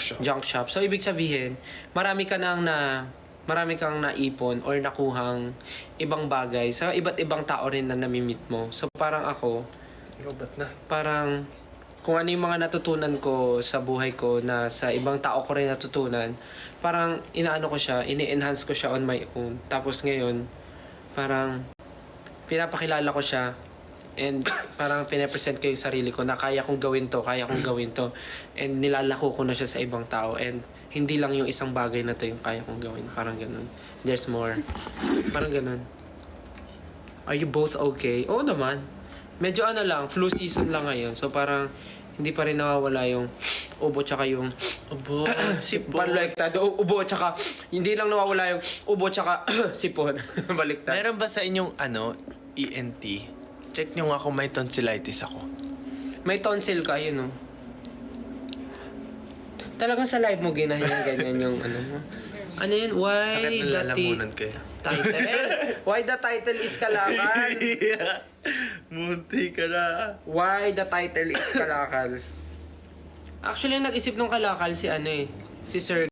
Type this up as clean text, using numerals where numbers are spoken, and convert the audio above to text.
shop. Junk shop. So, ibig sabihin, marami kang naipon or nakuhang ibang bagay sa iba't ibang tao rin na namimit mo. So, parang ako, Robot na. parang kung ano yung mga natutunan ko sa buhay ko na sa ibang tao ko rin natutunan, parang inaano ko siya, ini-enhance ko siya on my own. Tapos ngayon, parang pinapakilala ko siya and parang pinapresent ko yung sarili ko na kaya kong gawin to, and nilalako ko na siya sa ibang tao and hindi lang yung isang bagay na to yung kaya kong gawin, parang ganun. There's more. Parang ganun. Are you both okay? Oo naman. Medyo ano lang, flu season lang ngayon. So parang hindi pa rin nawawala yung ubo tsaka yung Abo, sipon. baliktad. Ubo tsaka hindi lang nawawala yung ubo tsaka sipon. Baliktad. Meron ba sa inyong ENT? Check nyo nga kung may tonsillitis ako. May tonsil ka, yun oh. Talagang sa live mo ganyan yung ano mo. Ano yun? Why Sakit ng lalamunan ko yan. title? Why the title is Kalakal? Munti ka na. Why the title is Kalakal? Actually, nag-isip ng Kalakal si ano eh. Si Sir